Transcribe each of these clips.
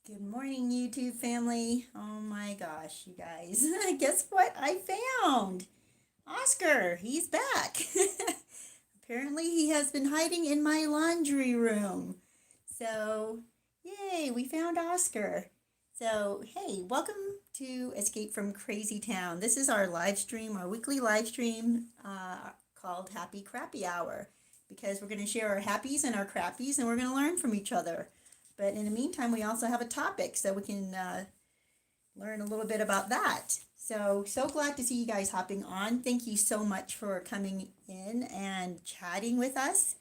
Good morning, YouTube family. Oh my gosh, you guys. Guess what I found? Oscar, he's back. Apparently, he has been hiding in my laundry room. So, yay, we found Oscar. So, hey, welcome to Escape from Crazytown. This is our live stream, our weekly live stream called Happy Crappy Hour, because we're going to share our happies and our crappies and we're going to learn from each other. But in the meantime, we also have a topic so we can learn a little bit about that. So glad to see you guys hopping on. Thank you so much for coming in and chatting with us,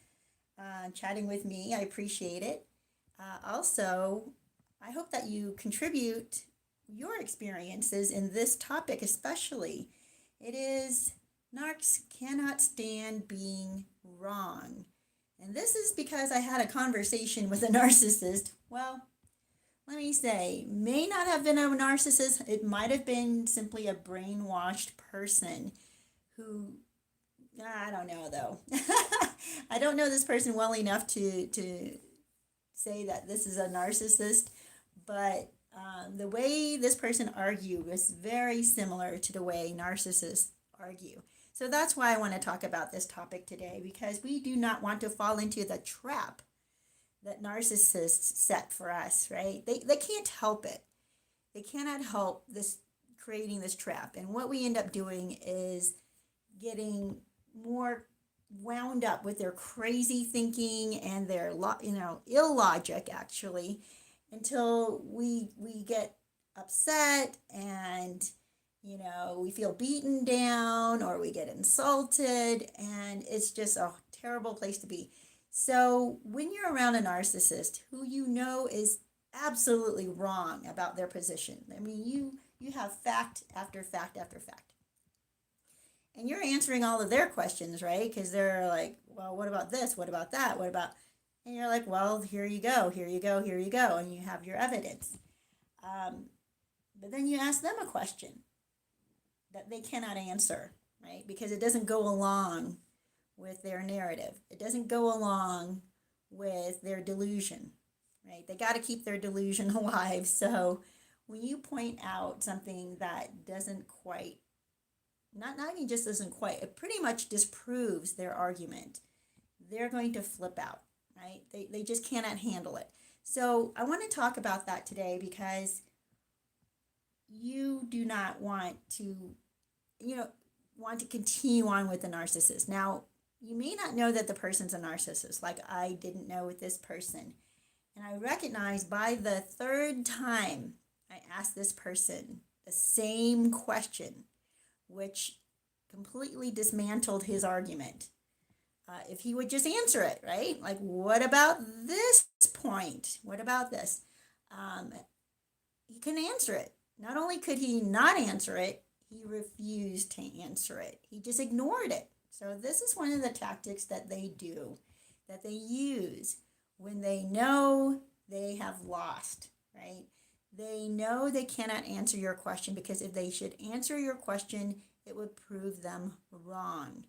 chatting with me. I appreciate it. Also, I hope that you contribute your experiences in this topic, especially. It is Narcs cannot stand being wrong. And this is because I had a conversation with a narcissist. Well, let me say, may not have been a narcissist. It might have been simply a brainwashed person who, I don't know though. I don't know this person well enough to say that this is a narcissist, but the way this person argued was very similar to the way narcissists argue. So that's why I want to talk about this topic today, because we do not want to fall into the trap that narcissists set for us, right? They can't help it. They cannot help this creating this trap. And what we end up doing is getting more wound up with their crazy thinking and their illogic actually, until we get upset and we feel beaten down or we get insulted, and it's just a terrible place to be. So when you're around a narcissist who you know is absolutely wrong about their position, I mean, you have fact after fact after fact, and you're answering all of their questions, right? Because they're like, well, what about this? What about that? What about? And you're like, well, here you go, here you go, here you go, and you have your evidence. Um, but then you ask them a question that they cannot answer, right? Because it doesn't go along with their narrative. It doesn't go along with their delusion, right? They got to keep their delusion alive. So when you point out something that doesn't quite, not even just doesn't quite, it pretty much disproves their argument, they're going to flip out, right? They just cannot handle it. So I want to talk about that today because you do not want to, want to continue on with the narcissist. Now, you may not know that the person's a narcissist, like I didn't know with this person. And I recognize by the third time I asked this person the same question, which completely dismantled his argument. If he would just answer it, right? Like, what about this point? What about this? He couldn't answer it. Not only could he not answer it, he refused to answer it. He just ignored it. So this is one of the tactics that they do, that they use when they know they have lost, right? They know they cannot answer your question, because if they should answer your question, it would prove them wrong.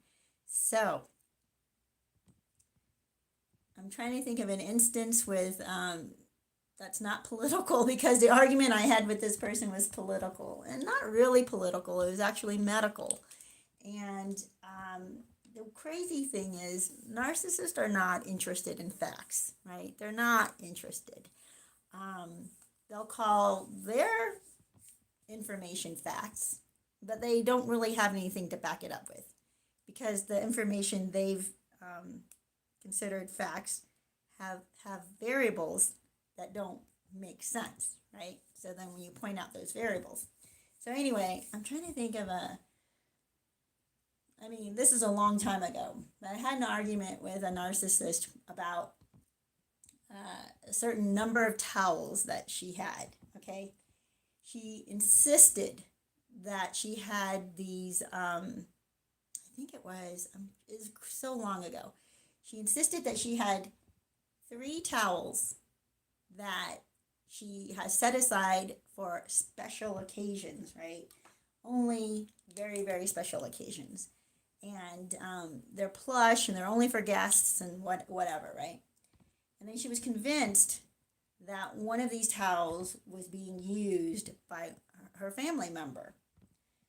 So I'm trying to think of an instance with that's not political, because the argument I had with this person was political, and not really political. It was actually medical. And the crazy thing is, narcissists are not interested in facts, right? They're not interested. They'll call their information facts, but they don't really have anything to back it up with, because the information they've considered facts have variables that don't make sense, right? So then when you point out those variables. So anyway, I'm trying to think of this is a long time ago, but I had an argument with a narcissist about a certain number of towels that she had, okay? She insisted that she had these, I think it was so long ago. She insisted that she had 3 towels that she has set aside for special occasions, right? Only very, very special occasions. And they're plush and they're only for guests and whatever, right? And then she was convinced that one of these towels was being used by her family member.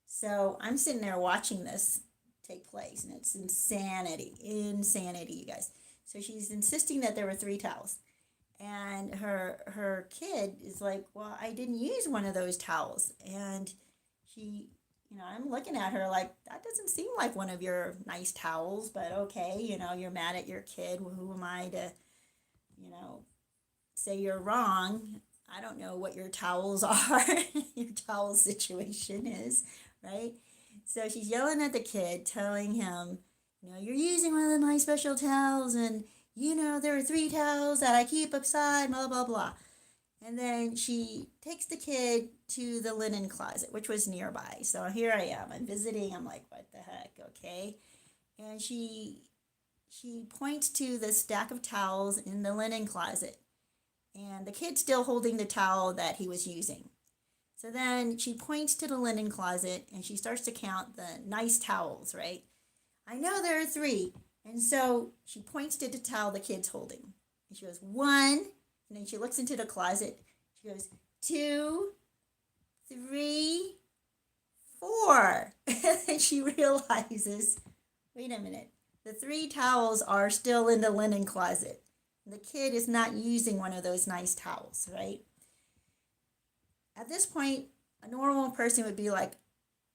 So I'm sitting there watching this take place, and it's insanity, you guys. So she's insisting that there were three towels, and her kid is like, "Well, I didn't use one of those towels," and she, I'm looking at her like, that doesn't seem like one of your nice towels, but okay, you're mad at your kid. Well, who am I to, you know, say you're wrong? I don't know what your towels are, your towel situation is, right? So she's yelling at the kid, telling him, you're using one of my special towels, and there are three towels that I keep upside, blah, blah, blah. And then she takes the kid to the linen closet, which was nearby. So here I am. I'm visiting. I'm like, what the heck? Okay. And she points to the stack of towels in the linen closet. And the kid's still holding the towel that he was using. So then she points to the linen closet and she starts to count the nice towels, right? I know there are three. And so she points to the towel the kid's holding. And she goes, one. And then she looks into the closet. She goes, two, three, four. And then she realizes, wait a minute, the three towels are still in the linen closet. The kid is not using one of those nice towels, right? At this point, a normal person would be like,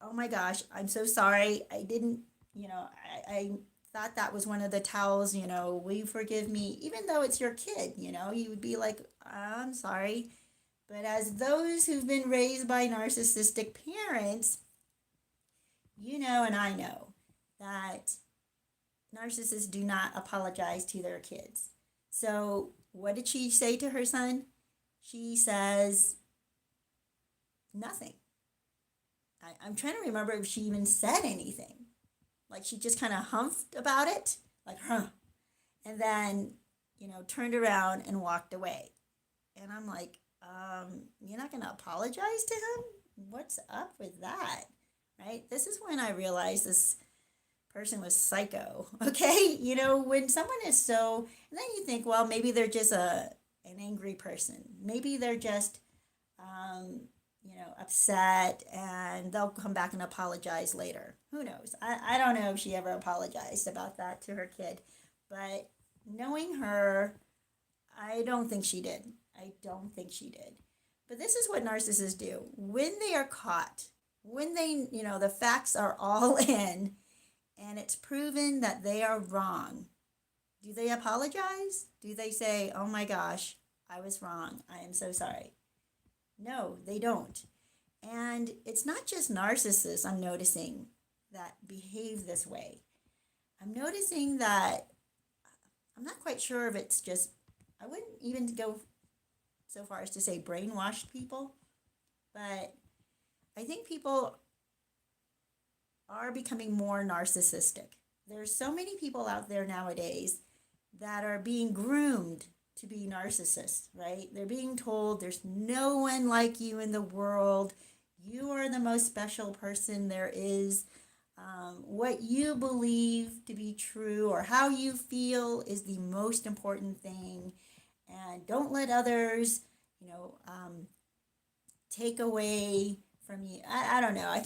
oh my gosh, I'm so sorry. I didn't, I thought that was one of the towels, will you forgive me? Even though it's your kid, you would be like, I'm sorry. But as those who've been raised by narcissistic parents, and I know that narcissists do not apologize to their kids. So what did she say to her son? She says nothing. I'm trying to remember if she even said anything. Like she just kind of humphed about it, like, huh. And then, turned around and walked away. And I'm like, you're not going to apologize to him? What's up with that? Right? This is when I realized this person was psycho. Okay? When someone is so, and then you think, well, maybe they're just an angry person. Maybe they're just, upset, and they'll come back and apologize later. Who knows? I don't know if she ever apologized about that to her kid. But knowing her, I don't think she did. But this is what narcissists do. When they are caught, when they, the facts are all in, and it's proven that they are wrong, do they apologize? Do they say, oh my gosh, I was wrong, I am so sorry? No, they don't. And it's not just narcissists I'm noticing that behave this way. I'm noticing that I'm not quite sure if it's just, I wouldn't even go so far as to say brainwashed people, but I think people are becoming more narcissistic. There's so many people out there nowadays that are being groomed to be narcissists, right? They're being told there's no one like you in the world. You are the most special person there is. What you believe to be true or how you feel is the most important thing. And don't let others, take away from you. I don't know.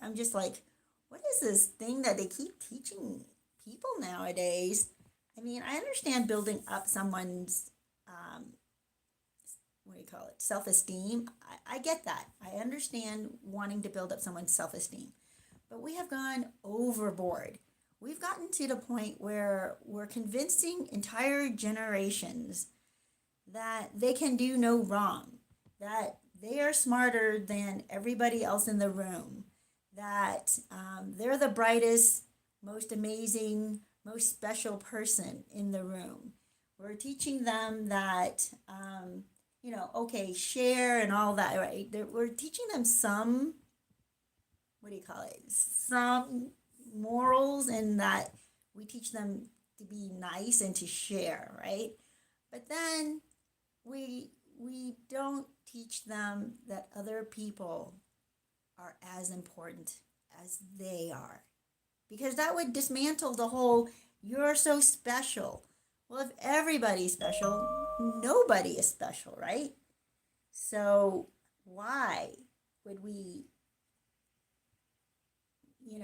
I'm just like, what is this thing that they keep teaching people nowadays? I mean, I understand building up someone's, self-esteem. I get that. I understand wanting to build up someone's self-esteem. But we have gone overboard. We've gotten to the point where we're convincing entire generations that they can do no wrong, that they are smarter than everybody else in the room, that they're the brightest, most amazing, most special person in the room. We're teaching them that, share and all that, right? We're teaching them some, some morals, and that we teach them to be nice and to share, right? But then we don't teach them that other people are as important as they are, because that would dismantle the whole you're so special. Well, if everybody's special, nobody is special, right? So why would we,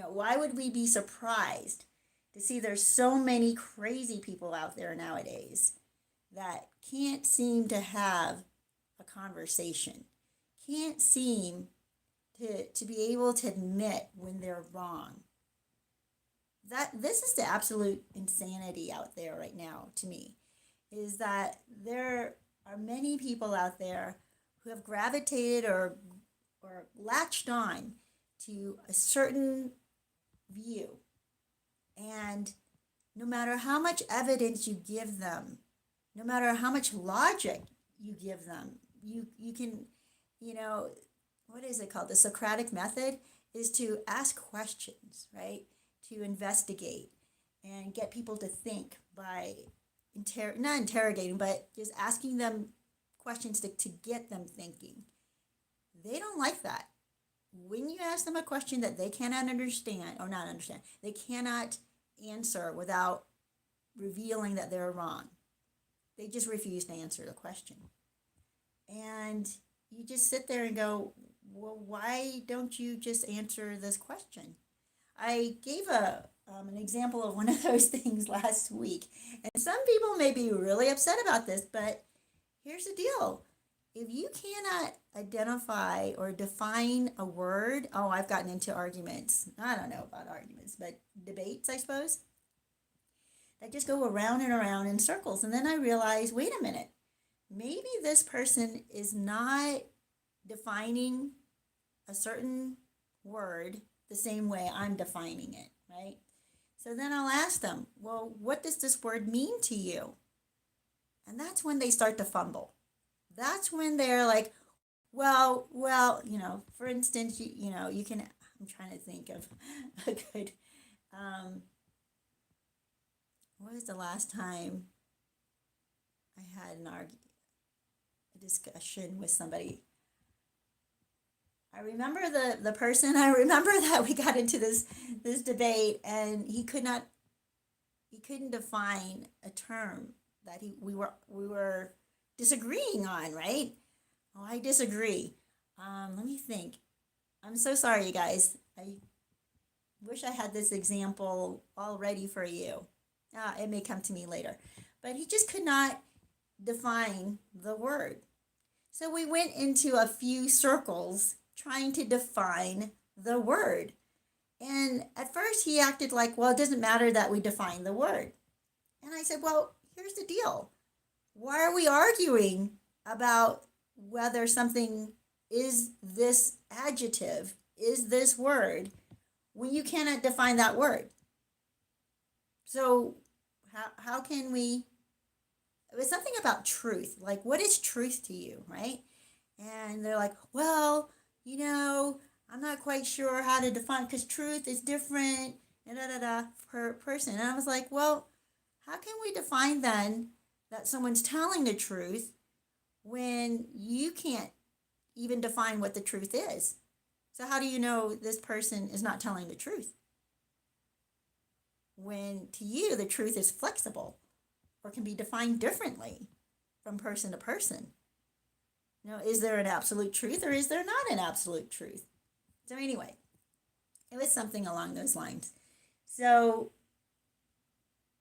why would we be surprised to see there's so many crazy people out there nowadays that can't seem to have a conversation, can't seem to be able to admit when they're wrong. That this is the absolute insanity out there right now to me, is that there are many people out there who have gravitated or latched on to a certain view, and no matter how much evidence you give them, no matter how much logic you give them, you can, you know, what is it called? The Socratic method is to ask questions, right? To investigate and get people to think by not interrogating, but just asking them questions to get them thinking. They don't like that. When you ask them a question that they cannot understand, or not understand, they cannot answer without revealing that they're wrong. They just refuse to answer the question. And you just sit there and go, well, why don't you just answer this question? I gave an example of one of those things last week. And some people may be really upset about this, but here's the deal. If you cannot identify or define a word, oh, I've gotten into arguments. I don't know about arguments, but debates, I suppose, that just go around and around in circles. And then I realized, wait a minute, maybe this person is not defining a certain word the same way I'm defining it, right? So then I'll ask them, well, what does this word mean to you? And that's when they start to fumble. That's when they're like, well, for instance, you can, I'm trying to think of a good, what was the last time I had a discussion with somebody? I remember the person. I remember that we got into this debate, and he couldn't define a term that we were disagreeing on, right? Oh, I disagree. Let me think. I'm so sorry, you guys. I wish I had this example all ready for you. It may come to me later. But he just could not define the word. So we went into a few circles trying to define the word. And at first he acted like, well, it doesn't matter that we define the word. And I said, well, here's the deal. Why are we arguing about whether something is this adjective, is this word, when you cannot define that word? So how can we, it was something about truth, like what is truth to you, right? And they're like, well, I'm not quite sure how to define, because truth is different per person. And I was like, well, how can we define then that someone's telling the truth when you can't even define what the truth is? So how do you know this person is not telling the truth? When to you, the truth is flexible or can be defined differently from person to person. Is there an absolute truth or is there not an absolute truth? So anyway, it was something along those lines. So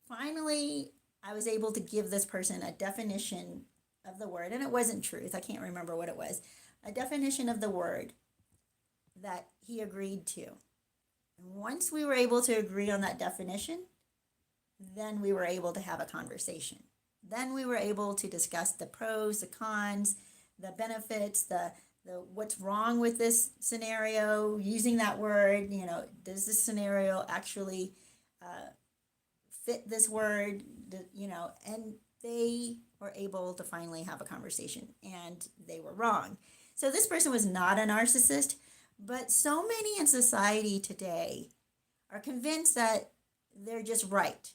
finally, I was able to give this person a definition of the word, and it wasn't truth. I can't remember what it was. A definition of the word that he agreed to. And once we were able to agree on that definition, then we were able to have a conversation. Then we were able to discuss the pros, the cons, the benefits, the what's wrong with this scenario, using that word, does this scenario actually fit this word, and they were able to finally have a conversation, and they were wrong. So this person was not a narcissist, but so many in society today are convinced that they're just right.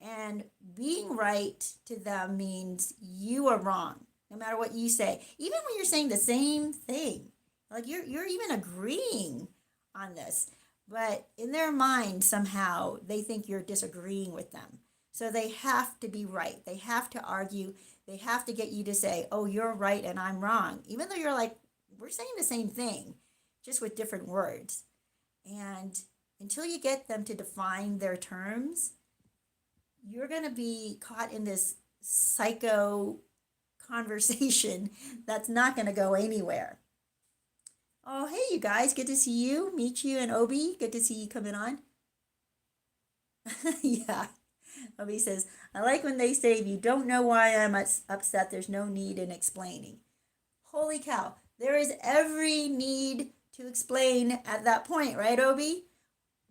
And being right to them means you are wrong, no matter what you say. Even when you're saying the same thing, like you're even agreeing on this, but in their mind somehow they think you're disagreeing with them. So they have to be right. They have to argue. They have to get you to say, oh, you're right and I'm wrong. Even though you're like, we're saying the same thing, just with different words. And until you get them to define their terms, you're going to be caught in this psycho conversation that's not going to go anywhere. Oh, hey, you guys. Good to see you. Meet you and Obi. Good to see you coming on. Yeah. Obi says, I like when they say, if you don't know why I'm upset, there's no need in explaining. Holy cow. There is every need to explain at that point, right, Obi?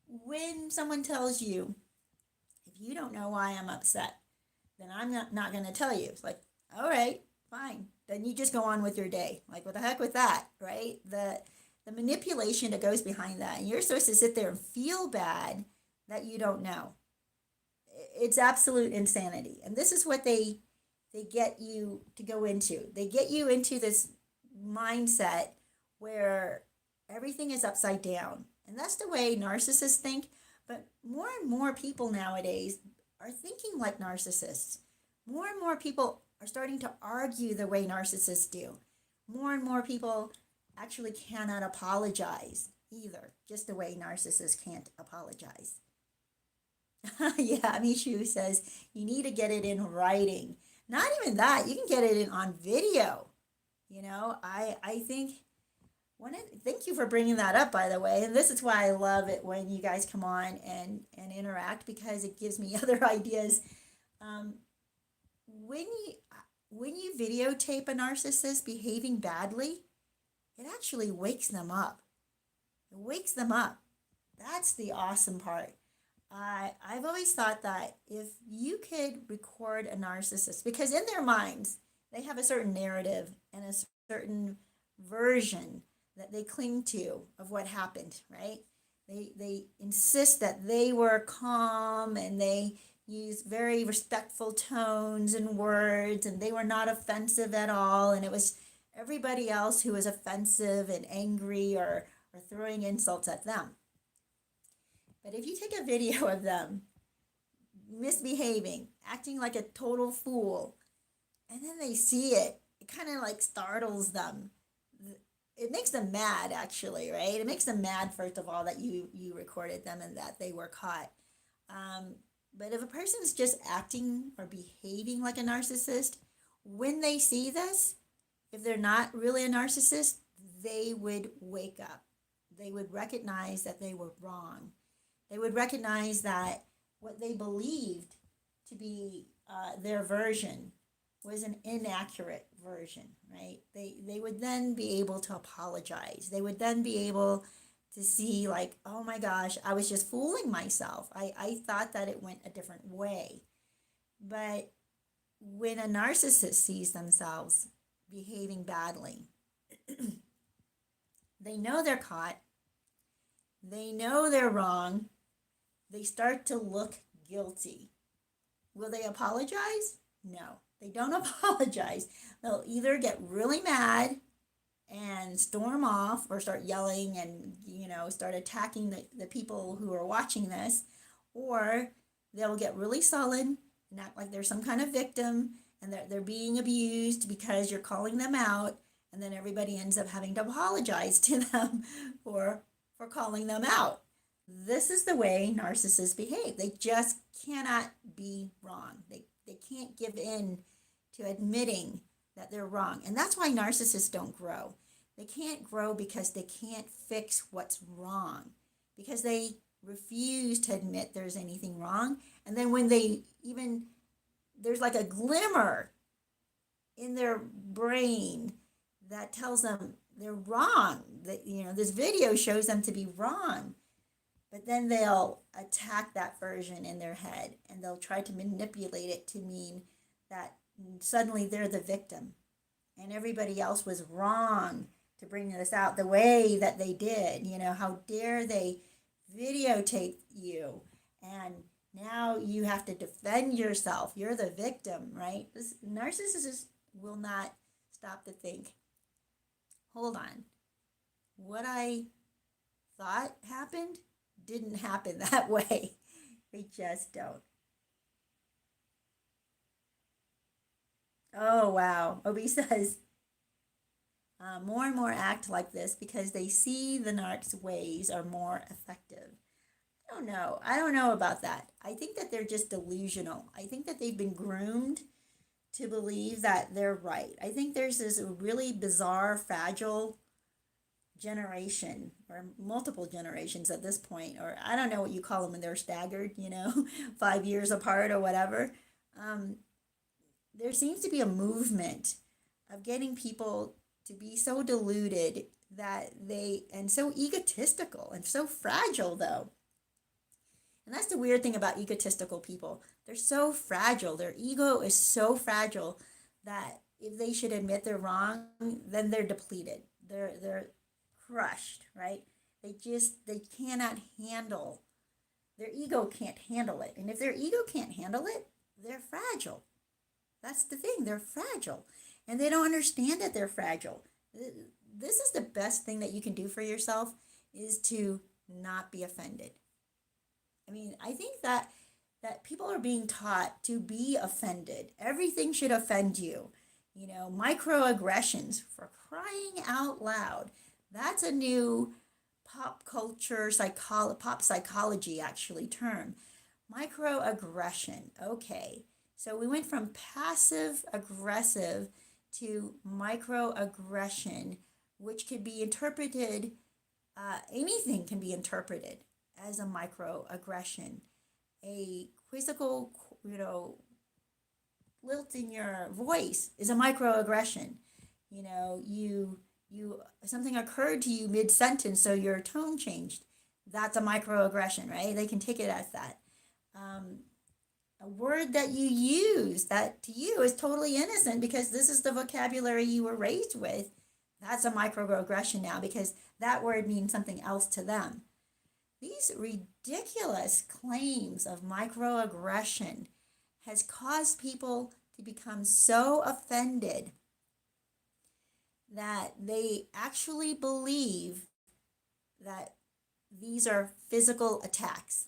When someone tells you, if you don't know why I'm upset, then I'm not going to tell you. It's like, all right, fine. Then you just go on with your day. Like, what the heck with that, right? The manipulation that goes behind that. And you're supposed to sit there and feel bad that you don't know. It's absolute insanity. And this is what they get you to go into. They get you into this mindset where everything is upside down. And that's the way narcissists think. But more and more people nowadays are thinking like narcissists. More and more people are starting to argue the way narcissists do. More and more people actually cannot apologize either, just the way narcissists can't apologize. Yeah, Mishu says you need to get it in writing. Not even that, you can get it in on video. I think thank you for bringing that up, by the way. And this is why I love it when you guys come on and interact, because it gives me other ideas. When you videotape a narcissist behaving badly, it actually wakes them up. It wakes them up. That's the awesome part. I've always thought that if you could record a narcissist, because in their minds, they have a certain narrative and a certain version that they cling to of what happened, right? They insist that they were calm and they use very respectful tones and words, and they were not offensive at all. And it was everybody else who was offensive and angry or throwing insults at them. But if you take a video of them misbehaving, acting like a total fool, and then they see it, it kind of like startles them. It makes them mad, actually, right? It makes them mad, first of all, that you recorded them and that they were caught. But if a person is just acting or behaving like a narcissist, when they see this, if they're not really a narcissist, they would wake up. They would recognize that they were wrong. They would recognize that what they believed to be their version was an inaccurate version, right? They would then be able to apologize. They would then be able to see, like, oh my gosh, I was just fooling myself. I thought that it went a different way. But when a narcissist sees themselves behaving badly, they know they're caught. They know they're wrong. They start to look guilty. Will they apologize? No, they don't apologize. They'll either get really mad and storm off or start yelling and, start attacking the people who are watching this, or they'll get really sullen and act like they're some kind of victim and they're being abused because you're calling them out, and then everybody ends up having to apologize to them for calling them out. This is the way narcissists behave. They just cannot be wrong. They can't give in to admitting that they're wrong. And that's why narcissists don't grow. They can't grow because they can't fix what's wrong, because they refuse to admit there's anything wrong. And then when there's like a glimmer in their brain that tells them they're wrong, that, this video shows them to be wrong. But then they'll attack that version in their head, and they'll try to manipulate it to mean that suddenly they're the victim and everybody else was wrong to bring this out the way that they did. How dare they videotape you, and now you have to defend yourself. You're the victim, right? This narcissist will not stop to think, hold on, what I thought happened didn't happen that way. They just don't. Oh, wow. Obi says, more and more act like this because they see the narcs' ways are more effective. I don't know. I don't know about that. I think that they're just delusional. I think that they've been groomed to believe that they're right. I think there's this really bizarre, fragile generation or multiple generations at this point, or I don't know what you call them when they're staggered, 5 years apart or whatever. Um, there seems to be a movement of getting people to be so deluded that and so egotistical and so fragile, though. And that's the weird thing about egotistical people. They're so fragile. Their ego is so fragile that if they should admit they're wrong, then they're depleted. They're crushed, right? They cannot handle, their ego can't handle it. And if their ego can't handle it, they're fragile. That's the thing. They're fragile. And they don't understand that they're fragile. This is the best thing that you can do for yourself, is to not be offended. I mean, I think that people are being taught to be offended. Everything should offend you. Microaggressions, for crying out loud. That's a new pop culture pop psychology actually term. Microaggression. Okay. So we went from passive aggressive to microaggression, which could be interpreted, anything can be interpreted as a microaggression. A quizzical, lilt in your voice is a microaggression. You something occurred to you mid sentence, so your tone changed. That's a microaggression, right? They can take it as that. Um, a word that you use that to you is totally innocent because this is the vocabulary you were raised with. That's a microaggression now because that word means something else to them. These ridiculous claims of microaggression has caused people to become so offended that they actually believe that these are physical attacks.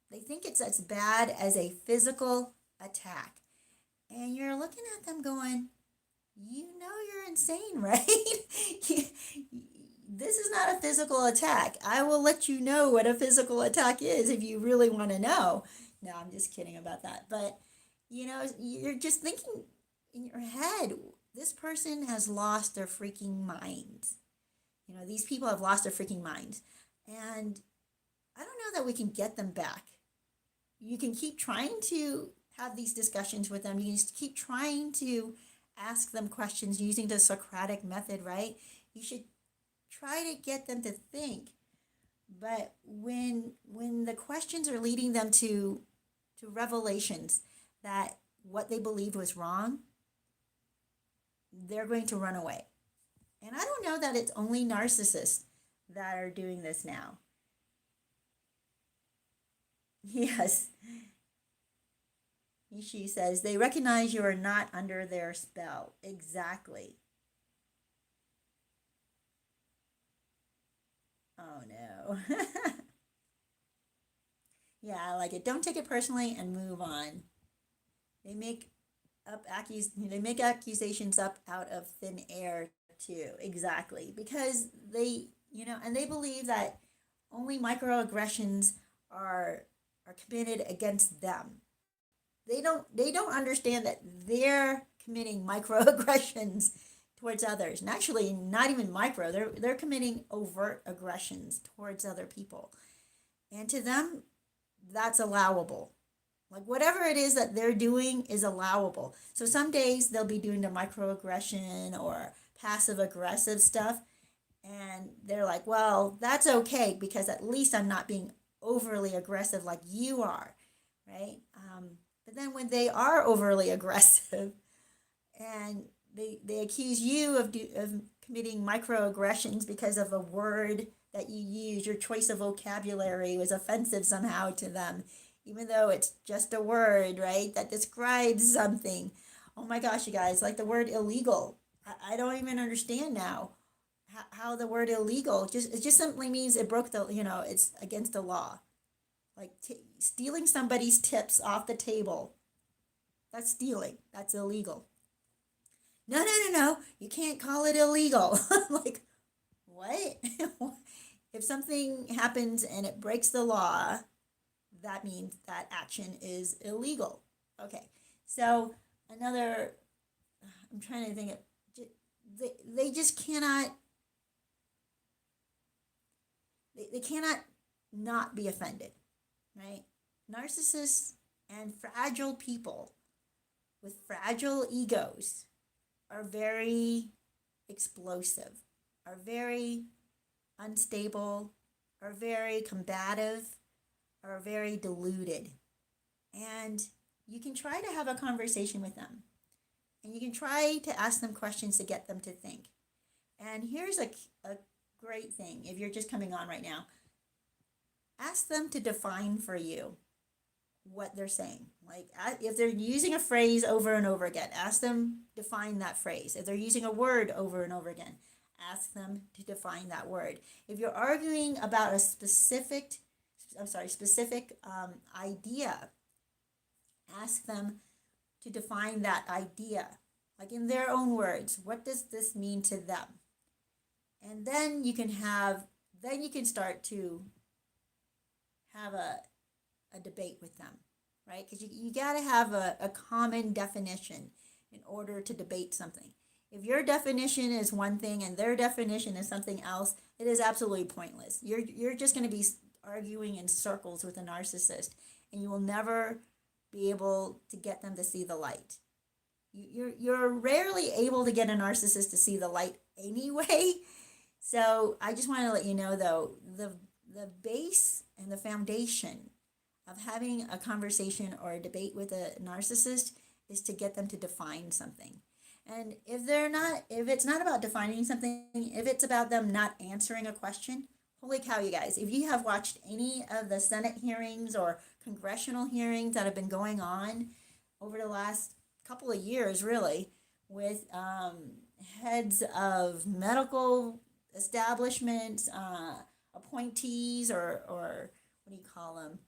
They think it's as bad as a physical attack. And you're looking at them going, you're insane, right? This is not a physical attack. I will let you know what a physical attack is if you really want to know. No, I'm just kidding about that. But, you're just thinking in your head, this person has lost their freaking minds. These people have lost their freaking minds. And I don't know that we can get them back. You can keep trying to have these discussions with them. You can keep trying to ask them questions using the Socratic method, right? You should try to get them to think. But when the questions are leading them to revelations that what they believed was wrong, they're going to run away. And I don't know that it's only narcissists that are doing this now. Yes. She says, they recognize you are not under their spell. Exactly. Oh no. Yeah, I like it. Don't take it personally and move on. They make they make accusations up out of thin air too. Exactly. Because and they believe that only microaggressions are committed against them. They don't understand that they're committing microaggressions towards others. And actually not even micro. They're committing overt aggressions towards other people. And to them, that's allowable. Like whatever it is that they're doing is allowable. So some days they'll be doing the microaggression or passive aggressive stuff. And they're like, well, that's okay because at least I'm not being overly aggressive like you are, right? But then when they are overly aggressive and they accuse you of committing microaggressions because of a word that you use, your choice of vocabulary was offensive somehow to them, even though it's just a word, right, that describes something. Oh my gosh, you guys, like the word illegal. I don't even understand now how the word illegal it just simply means it broke it's against the law. Like stealing somebody's tips off the table. That's stealing. That's illegal. no, you can't call it illegal. I'm like, what? If something happens and it breaks the law, that means that action is illegal. Okay, so another, I'm trying to think of, they just cannot, they cannot not be offended, right? Narcissists and fragile people with fragile egos are very explosive, are very unstable, are very combative, are very deluded. And you can try to have a conversation with them. And you can try to ask them questions to get them to think. And here's a great thing if you're just coming on right now. Ask them to define for you what they're saying. Like if they're using a phrase over and over again, ask them define that phrase. If they're using a word over and over again, ask them to define that word. If you're arguing about a specific idea, ask them to define that idea, like in their own words. What does this mean to them? And then you can start to have a debate with them, right? Because you got to have a common definition in order to debate something. If your definition is one thing and their definition is something else, it is absolutely pointless. You're just going to be arguing in circles with a narcissist, and you will never be able to get them to see the light. You're rarely able to get a narcissist to see the light anyway. So I just want to let you know, though, the base and the foundation of having a conversation or a debate with a narcissist is to get them to define something. And if it's not about defining something, if it's about them not answering a question, holy cow, you guys, if you have watched any of the Senate hearings or congressional hearings that have been going on over the last couple of years, really, with heads of medical establishments, appointees, or what do you call them?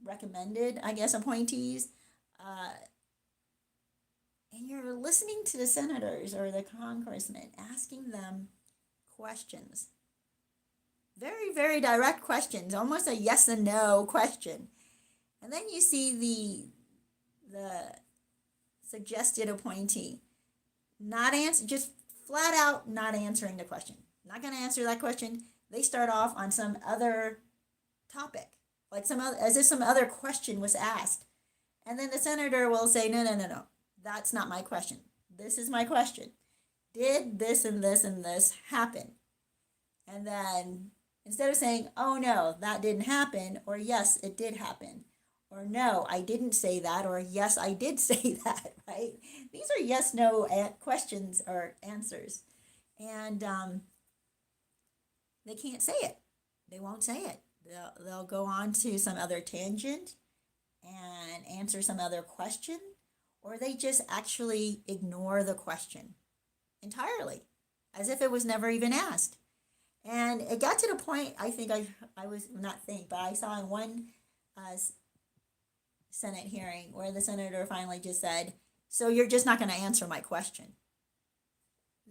Recommended, I guess, appointees. And you're listening to the senators or the congressmen asking them questions. Very, very direct questions, almost a yes and no question. And then you see the suggested appointee just flat out not answering the question. Not going to answer that question. They start off on some other topic, like as if some other question was asked. And then the senator will say, no, that's not my question. This is my question. Did this and this and this happen? And then instead of saying, oh no, that didn't happen, or yes, it did happen, or no, I didn't say that, or yes, I did say that, right? These are yes, no questions or answers. And they can't say it. They won't say it. They'll go on to some other tangent and answer some other question, or they just actually ignore the question entirely, as if it was never even asked. And it got to the point, I think I saw in one Senate hearing where the senator finally just said, so you're just not going to answer my question.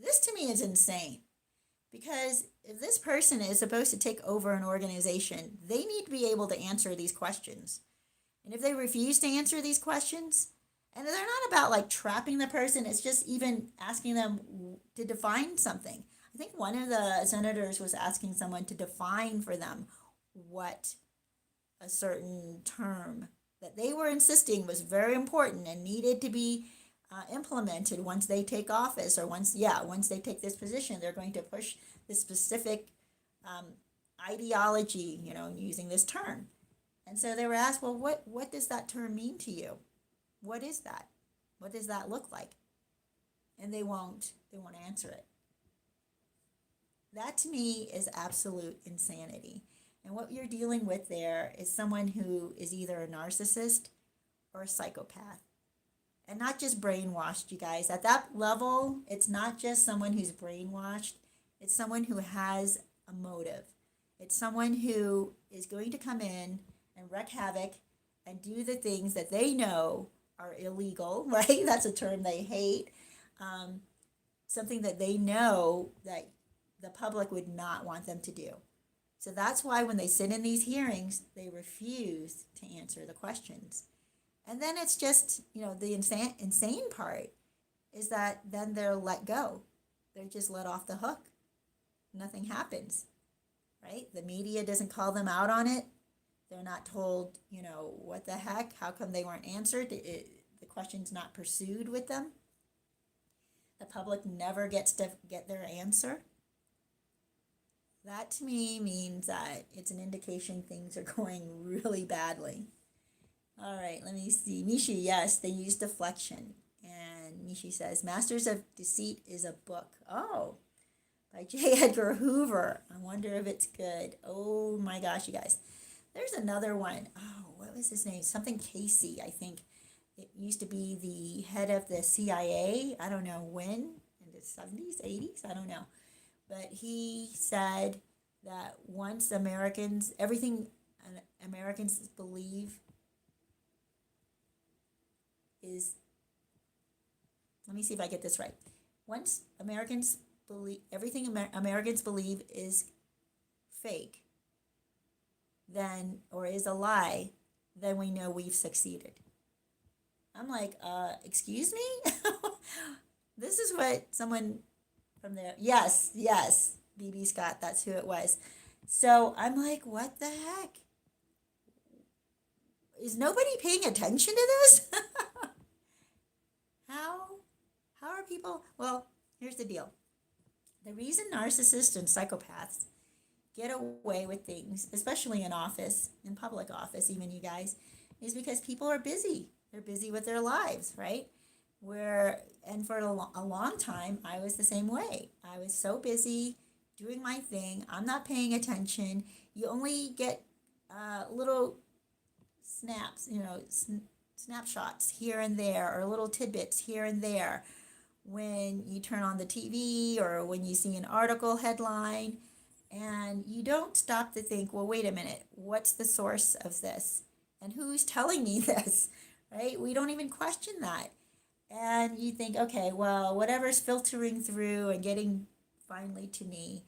This to me is insane, because if this person is supposed to take over an organization, they need to be able to answer these questions. And if they refuse to answer these questions, and they're not about like trapping the person, it's just even asking them to define something. I think one of the senators was asking someone to define for them what a certain term that they were insisting was very important and needed to be implemented once they take office, or once they take this position. They're going to push this specific ideology, using this term. And so they were asked, well, what does that term mean to you? What is that? What does that look like? And they won't answer it. That to me is absolute insanity. And what you're dealing with there is someone who is either a narcissist or a psychopath. And not just brainwashed, you guys. At that level, it's not just someone who's brainwashed. It's someone who has a motive. It's someone who is going to come in and wreak havoc and do the things that they know are illegal, right? That's a term they hate. something that they know that the public would not want them to do. So that's why when they sit in these hearings, they refuse to answer the questions. And then it's just, the insane part is that then they're let go. They're just let off the hook. Nothing happens, right? The media doesn't call them out on it. They're not told, what the heck? How come they weren't answered? The question's not pursued with them. The public never gets to get their answer. That to me means that it's an indication things are going really badly. All right, let me see. Mishi, yes, they use deflection. And Mishi says, Masters of Deceit is a book. Oh, by J. Edgar Hoover. I wonder if it's good. Oh my gosh, you guys. There's another one. Oh, what was his name? Something Casey, I think. It used to be the head of the CIA. I don't know when, in the 70s, 80s, I don't know. But he said that once everything Americans believe is, let me see if I get this right. Once everything Americans believe is fake, then, or is a lie, then we know we've succeeded. I'm like, excuse me? This is what someone from there, yes, BB Scott, that's who it was. So I'm like, what the heck? Is nobody paying attention to this? How are people? Well, here's the deal. The reason narcissists and psychopaths get away with things, especially in office, in public office, even you guys, is because people are busy. They're busy with their lives, right? And for a long time, I was the same way. I was so busy doing my thing. I'm not paying attention. You only get little snaps, snapshots here and there, or little tidbits here and there when you turn on the TV or when you see an article headline, and you don't stop to think, well, wait a minute, what's the source of this? And who's telling me this, right? We don't even question that. And you think, okay, well, whatever's filtering through and getting finally to me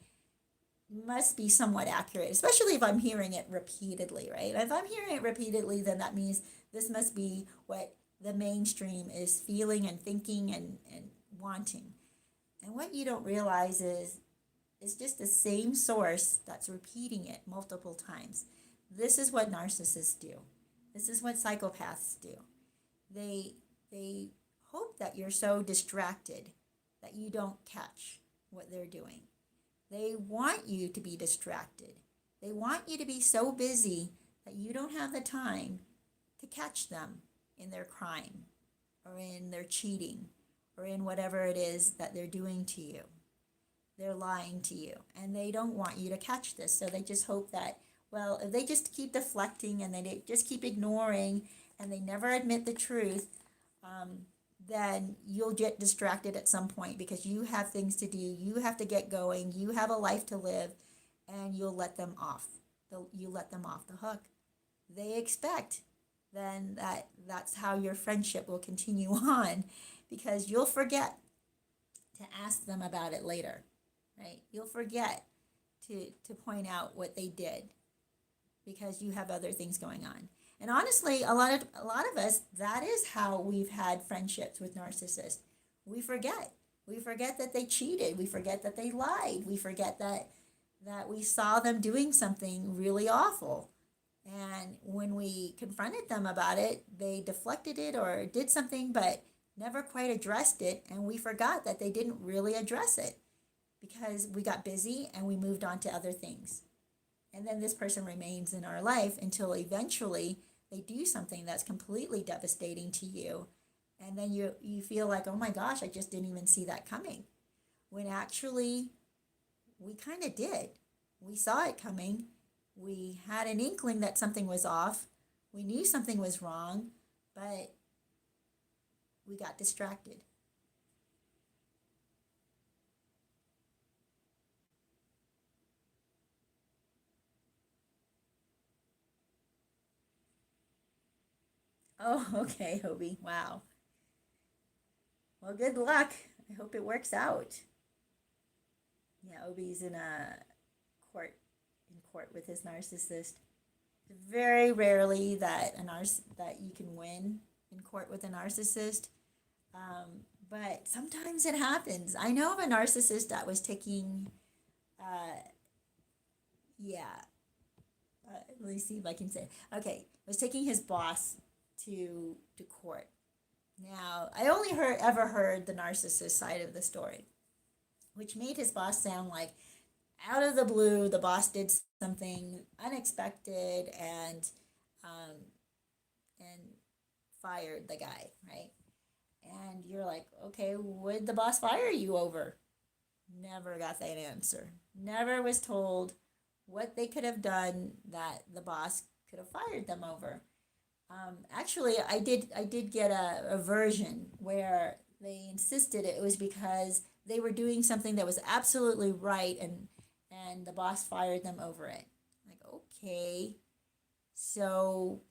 must be somewhat accurate, especially if I'm hearing it repeatedly, right? If I'm hearing it repeatedly, then that means this must be what the mainstream is feeling and thinking and wanting. And what you don't realize is it's just the same source that's repeating it multiple times. This is what narcissists do. This is what psychopaths do. They hope that you're so distracted that you don't catch what they're doing. They want you to be distracted. They want you to be so busy that you don't have the time to catch them in their crime or in their cheating or in whatever it is that they're doing to you. They're lying to you, and they don't want you to catch this. So they just hope that, well, if they just keep deflecting and they just keep ignoring and they never admit the truth, then you'll get distracted at some point because you have things to do. You have to get going. You have a life to live, and you'll let them off. You let them off the hook. They expect then that's how your friendship will continue on, because you'll forget to ask them about it later, right? You'll forget to point out what they did because you have other things going on. And honestly, a lot of us, that is how we've had friendships with narcissists. We forget. We forget that they cheated. We forget that they lied. We forget that we saw them doing something really awful. And when we confronted them about it, they deflected it or did something, but never quite addressed it. And we forgot that they didn't really address it because we got busy and we moved on to other things. And then this person remains in our life until eventually they do something that's completely devastating to you. And then you feel like, oh my gosh, I just didn't even see that coming. When actually, we kind of did. We saw it coming. We had an inkling that something was off. We knew something was wrong, but we got distracted. Oh, okay, Hobie. Wow. Well, good luck. I hope it works out. Yeah, Obi's in a court in court with his narcissist. Very rarely that that you can win in court with a narcissist, but sometimes it happens. I know of a narcissist that was taking, uh, yeah, let me see if I can say. Okay, was taking his boss to court. Now, I only ever heard the narcissist side of the story, which made his boss sound like out of the blue, the boss did something unexpected um, and fired the guy, right? And you're like, okay, what did the boss fire you over? Never got that answer. Never was told what they could have done that the boss could have fired them over. Actually, I did get a version where they insisted it was because they were doing something that was absolutely right, and the boss fired them over it. Like, okay, so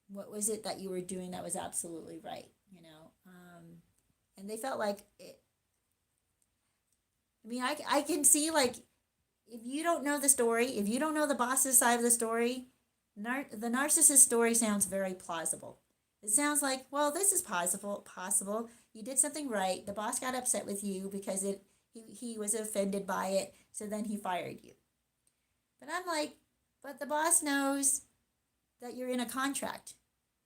what was it that you were doing that was absolutely right? And they felt like it. I mean, I can see, like, if you don't know the story, if you don't know the boss's side of the story, the narcissist story sounds very plausible. It sounds like, well, this is possible. Possible. You did something right. The boss got upset with you because he was offended by it, so then he fired you. But I'm like, but the boss knows that you're in a contract.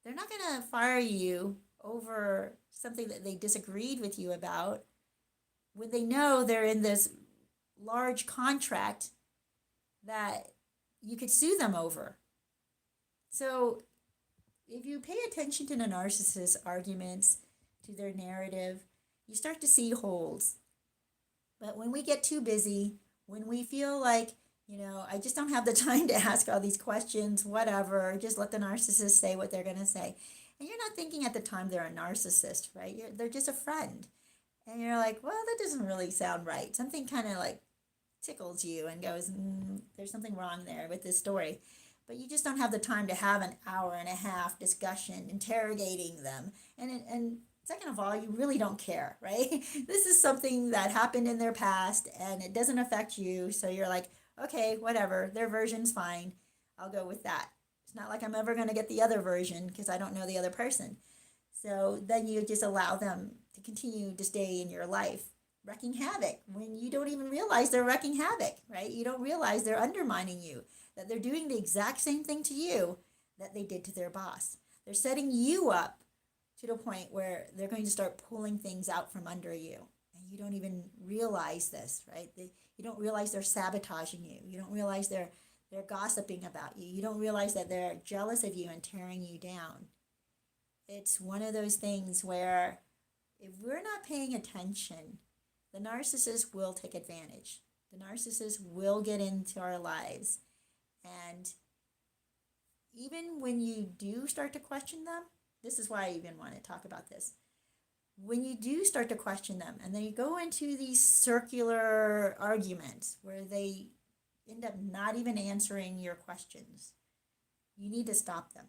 They're not going to fire you over something that they disagreed with you about when they know they're in this large contract that you could sue them over. So if you pay attention to the narcissist arguments, to their narrative, you start to see holes. But when we get too busy, when we feel like, I just don't have the time to ask all these questions, whatever, just let the narcissist say what they're going to say. And you're not thinking at the time they're a narcissist, right? They're just a friend. And you're like, well, that doesn't really sound right. Something kind of like tickles you and goes, there's something wrong there with this story. But you just don't have the time to have an hour and a half discussion interrogating them. And second of all, you really don't care, right? This is something that happened in their past and it doesn't affect you. So you're like, okay, whatever, their version's fine. I'll go with that. It's not like I'm ever going to get the other version because I don't know the other person. So then you just allow them to continue to stay in your life, wreaking havoc when you don't even realize they're wreaking havoc, right? You don't realize they're undermining you, that they're doing the exact same thing to you that they did to their boss. They're setting you up to the point where they're going to start pulling things out from under you. And you don't even realize this, right? You don't realize they're sabotaging you. You don't realize they're gossiping about you. You don't realize that they're jealous of you and tearing you down. It's one of those things where if we're not paying attention, the narcissist will take advantage. The narcissist will get into our lives. And even when you do start to question them, this is why I even want to talk about this. When you do start to question them and then you go into these circular arguments where they end up not even answering your questions, you need to stop them.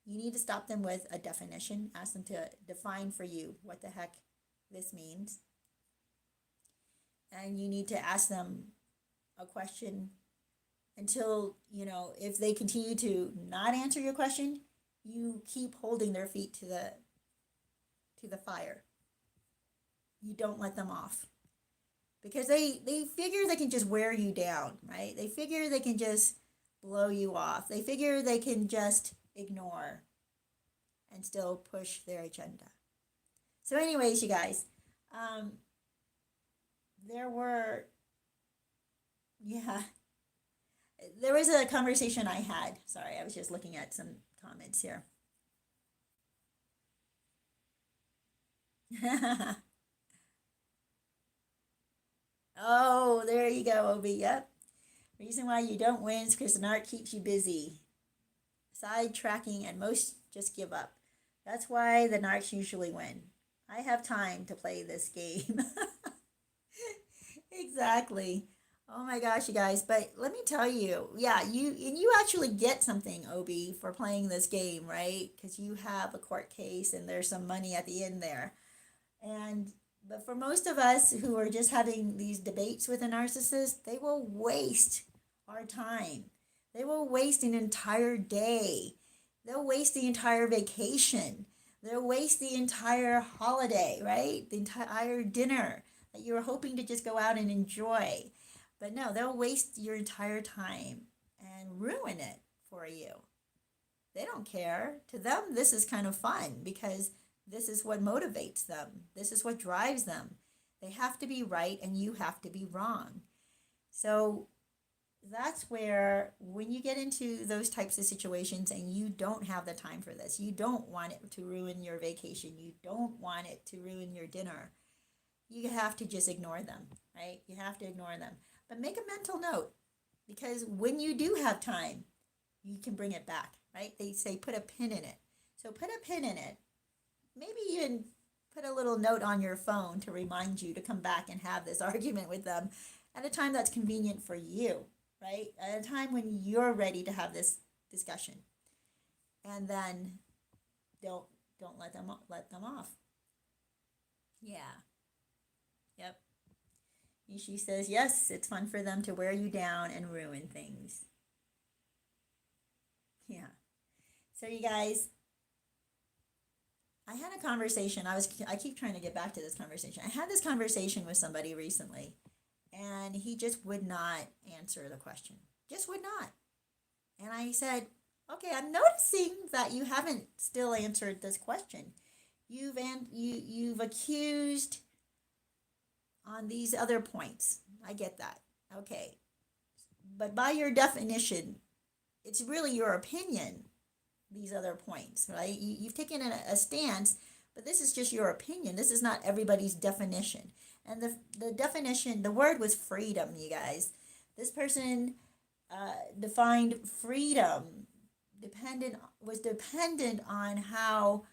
You need to stop them with a definition. Ask them to define for you what the heck this means. And you need to ask them a question until, if they continue to not answer your question, you keep holding their feet to the fire. You don't let them off. Because they figure they can just wear you down, right? They figure they can just blow you off. They figure they can just ignore and still push their agenda. So anyways, you guys, there was a conversation I had. Sorry, I was just looking at some comments here. Oh, there you go, Obi. Yep. Reason why you don't win is because the narc keeps you busy. Sidetracking, and most just give up. That's why the narcs usually win. I have time to play this game. Exactly. Oh my gosh, you guys. But let me tell you, yeah, you actually get something, Obi, for playing this game, right? Because you have a court case and there's some money at the end there. And But for most of us who are just having these debates with a narcissist, they will waste our time. They will waste an entire day. They'll waste the entire vacation. They'll waste the entire holiday, right? The entire dinner that you were hoping to just go out and enjoy. But no, they'll waste your entire time and ruin it for you. They don't care. To them, this is kind of fun because this is what motivates them. This is what drives them. They have to be right and you have to be wrong. So that's where, when you get into those types of situations and you don't have the time for this, you don't want it to ruin your vacation, you don't want it to ruin your dinner, you have to just ignore them, right? You have to ignore them. But make a mental note, because when you do have time, you can bring it back, right? They say put a pin in it. So put a pin in it. Maybe even put a little note on your phone to remind you to come back and have this argument with them at a time that's convenient for you, right? At a time when you're ready to have this discussion. And then don't let them off. Yeah. Yep. She says, yes, it's fun for them to wear you down and ruin things. Yeah. So you guys, I had a conversation. I keep trying to get back to this conversation. I had this conversation with somebody recently, and he just would not answer the question. Just would not. And I said, okay, I'm noticing that you haven't still answered this question. You've accused on these other points. I get that. Okay. But by your definition, it's really your opinion, these other points, right? You've taken a stance, but this is just your opinion. This is not everybody's definition. And the definition, the word was freedom, you guys. This person defined freedom was dependent on how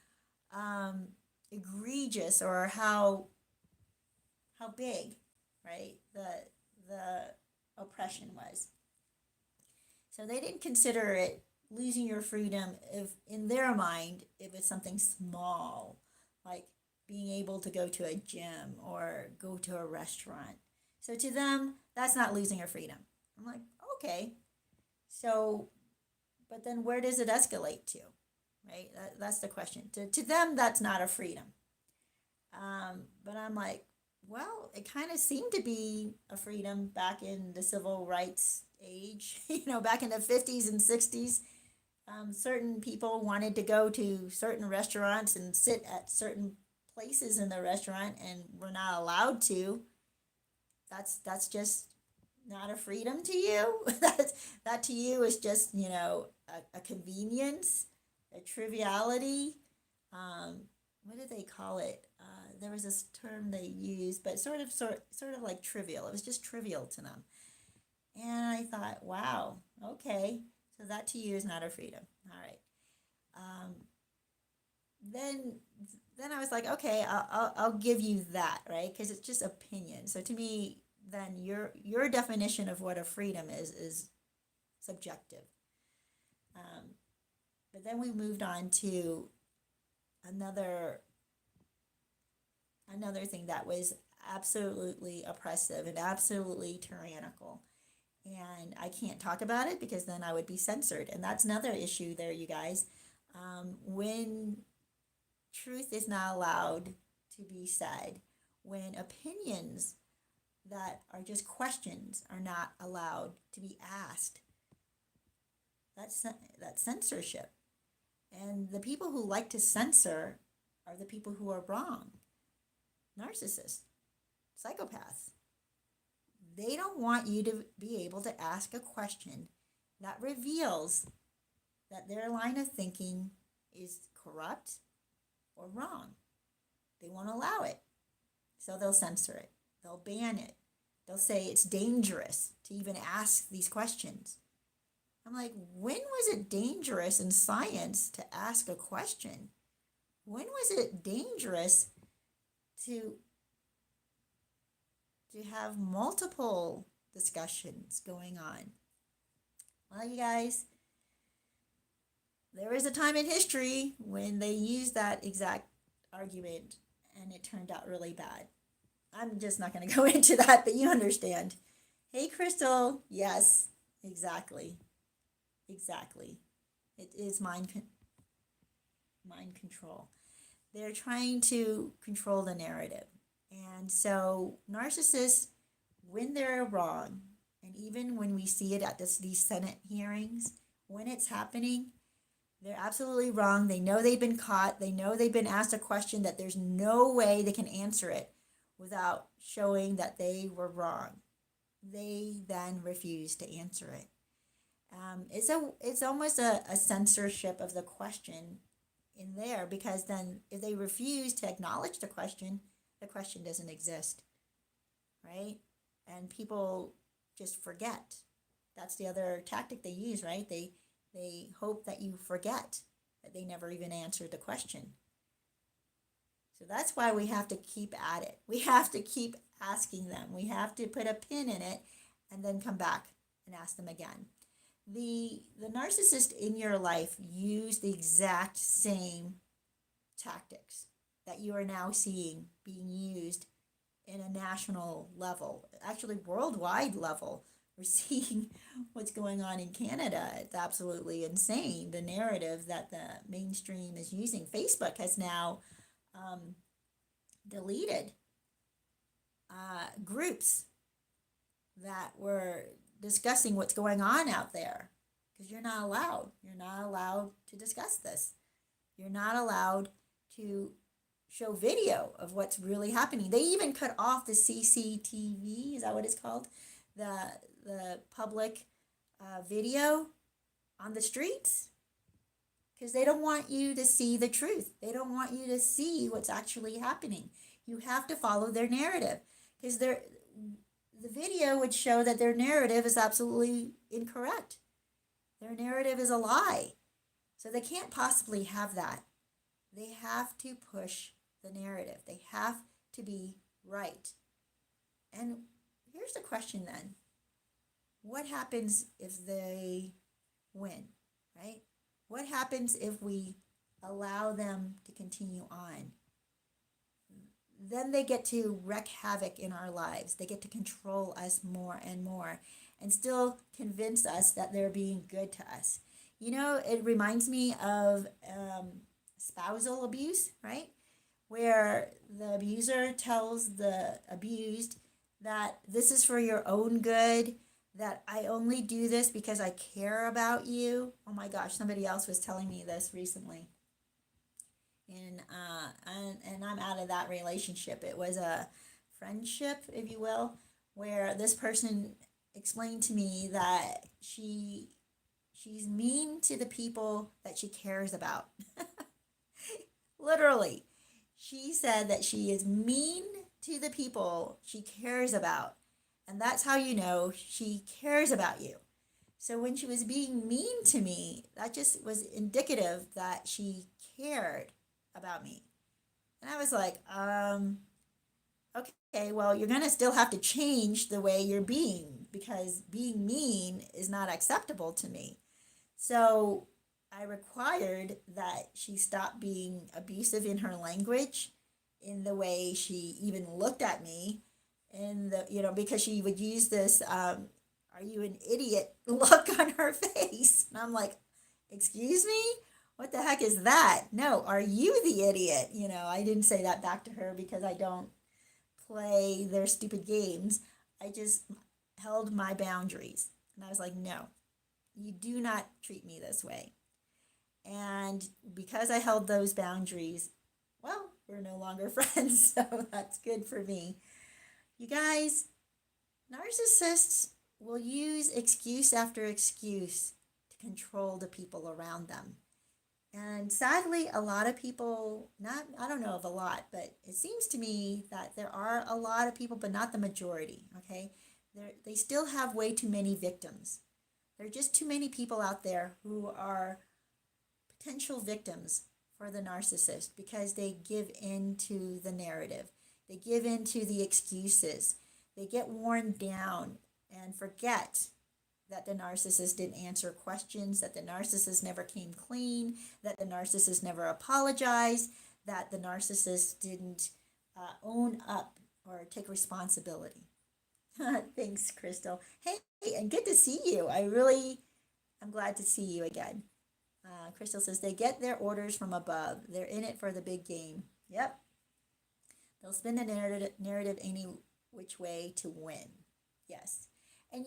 egregious or how big, right, the oppression was. So they didn't consider it losing your freedom if, in their mind, if it's something small, like being able to go to a gym or go to a restaurant. So to them, that's not losing your freedom. I'm like, okay. So, but then where does it escalate to, right? That's the question. To them, that's not a freedom. But I'm like, well, it kind of seemed to be a freedom back in the civil rights age, back in the 50s and 60s. Certain people wanted to go to certain restaurants and sit at certain places in the restaurant and were not allowed to. That's just not a freedom to you. That to you is just, a convenience, a triviality. What did they call it? There was this term they used, but sort of like trivial. It was just trivial to them. And I thought, wow, okay, so that to you is not a freedom. All right. Then I was like, okay, I'll give you that, right? Because it's just opinion. So to me, then your definition of what a freedom is subjective. But then we moved on to another thing that was absolutely oppressive and absolutely tyrannical. And I can't talk about it because then I would be censored. And that's another issue there, you guys. When truth is not allowed to be said, when opinions that are just questions are not allowed to be asked, that's censorship. And the people who like to censor are the people who are wrong. Narcissists, psychopaths. They don't want you to be able to ask a question that reveals that their line of thinking is corrupt or wrong. They won't allow it. So they'll censor it. They'll ban it. They'll say it's dangerous to even ask these questions. I'm like, when was it dangerous in science to ask a question? When was it dangerous to have multiple discussions going on? Well, you guys, there was a time in history when they used that exact argument and it turned out really bad. I'm just not going to go into that, but you understand. Hey, Crystal. Yes, exactly. Exactly. It is mind control. They're trying to control the narrative. And so narcissists, when they're wrong, and even when we see it at these Senate hearings, when it's happening, they're absolutely wrong. They know they've been caught. They know they've been asked a question that there's no way they can answer it without showing that they were wrong. They then refuse to answer it. It's almost a censorship of the question in there, because then if they refuse to acknowledge the question doesn't exist, right? And people just forget. That's the other tactic they use, right? They hope that you forget that they never even answered the question. So that's why we have to keep at it. We have to keep asking them. We have to put a pin in it and then come back and ask them again. The narcissist in your life use the exact same tactics that you are now seeing being used in a national level, actually worldwide level. We're seeing what's going on in Canada. It's absolutely insane, the narrative that the mainstream is using. Facebook has now deleted groups that were discussing what's going on out there, because you're not allowed. You're not allowed to discuss this. You're not allowed to show video of what's really happening. They even cut off the CCTV, is that what it's called? The public video on the streets, because they don't want you to see the truth. They don't want you to see what's actually happening. You have to follow their narrative, because the video would show that their narrative is absolutely incorrect. Their narrative is a lie. So they can't possibly have that. They have to push the narrative. They have to be right. And here's the question then. What happens if they win, right? What happens if we allow them to continue on? Then they get to wreak havoc in our lives. They get to control us more and more and still convince us that they're being good to us. You know, it reminds me of spousal abuse, right? Where the abuser tells the abused that this is for your own good, that I only do this because I care about you. Oh my gosh, somebody else was telling me this recently. And I'm out of that relationship. It was a friendship, if you will, where this person explained to me that she's mean to the people that she cares about. Literally, she said that she is mean to the people she cares about, and that's how you know she cares about you. So when she was being mean to me, that just was indicative that she cared about me. And I was like, okay, well, you're going to still have to change the way you're being, because being mean is not acceptable to me. So I required that she stop being abusive in her language, in the way she even looked at me, because she would use this, are you an idiot look on her face. And I'm like, excuse me? What the heck is that? No, are you the idiot? I didn't say that back to her because I don't play their stupid games. I just held my boundaries. And I was like, no, you do not treat me this way. And because I held those boundaries, well, we're no longer friends. So that's good for me. You guys, narcissists will use excuse after excuse to control the people around them. And sadly, a lot of people, I don't know of a lot, but it seems to me that there are a lot of people, but not the majority, okay? They still have way too many victims. There are just too many people out there who are potential victims for the narcissist, because they give in to the narrative. They give in to the excuses. They get worn down and forget that the narcissist didn't answer questions, that the narcissist never came clean, that the narcissist never apologized, that the narcissist didn't own up or take responsibility. Thanks, Crystal. Hey, and good to see you. I'm glad to see you again. Crystal says they get their orders from above. They're in it for the big game. Yep. They'll spin the narrative any which way to win. Yes. And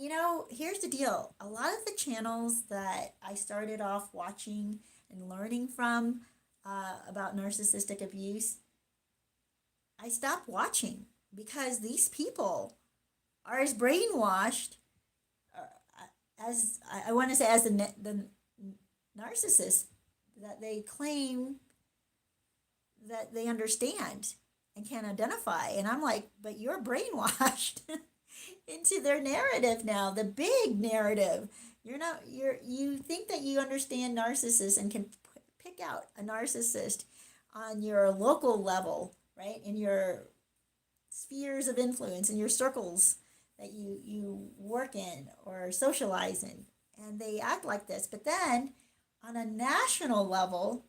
here's the deal. A lot of the channels that I started off watching and learning from about narcissistic abuse, I stopped watching because these people are as brainwashed as I want to say as the narcissists that they claim that they understand and can identify. And I'm like, but you're brainwashed into their narrative now, the big narrative. You think that you understand narcissists and can pick out a narcissist on your local level, right? In your spheres of influence, in your circles that you work in or socialize in. And they act like this. But then on a national level,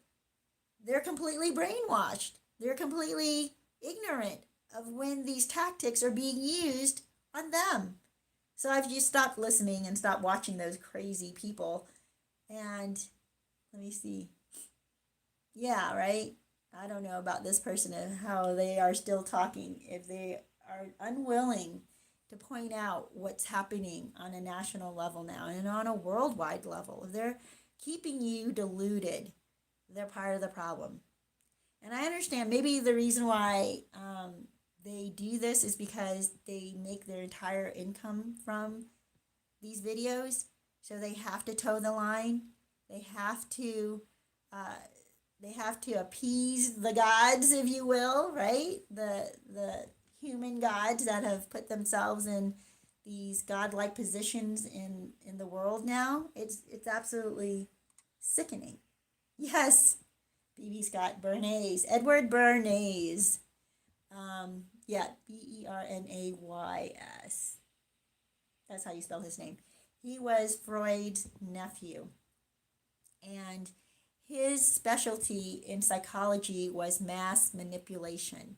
they're completely brainwashed. They're completely ignorant of when these tactics are being used on them. So I've just stopped listening and stopped watching those crazy people. And let me see. Yeah, right? I don't know about this person and how they are still talking. If they are unwilling to point out what's happening on a national level now and on a worldwide level, if they're keeping you deluded, they're part of the problem. And I understand maybe the reason why they do this is because they make their entire income from these videos. So they have to toe the line. They have to appease the gods, if you will, right? The human gods that have put themselves in these godlike positions in the world now. It's absolutely sickening. Yes, B.B. Scott Bernays, Edward Bernays. Yeah, Bernays. That's how you spell his name. He was Freud's nephew. And his specialty in psychology was mass manipulation,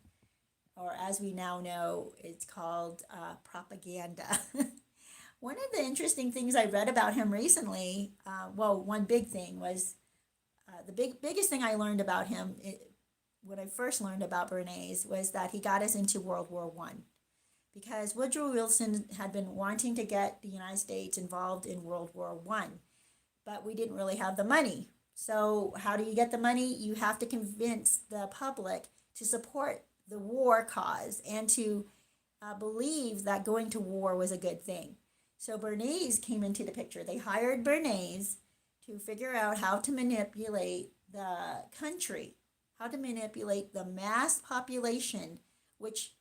or as we now know, it's called propaganda. One of the interesting things I read about him recently, one big thing was the biggest thing I learned about him, when I first learned about Bernays, was that he got us into World War One, because Woodrow Wilson had been wanting to get the United States involved in World War One, but we didn't really have the money. So how do you get the money? You have to convince the public to support the war cause and to believe that going to war was a good thing. So Bernays came into the picture. They hired Bernays to figure out how to manipulate the country, how to manipulate the mass population, which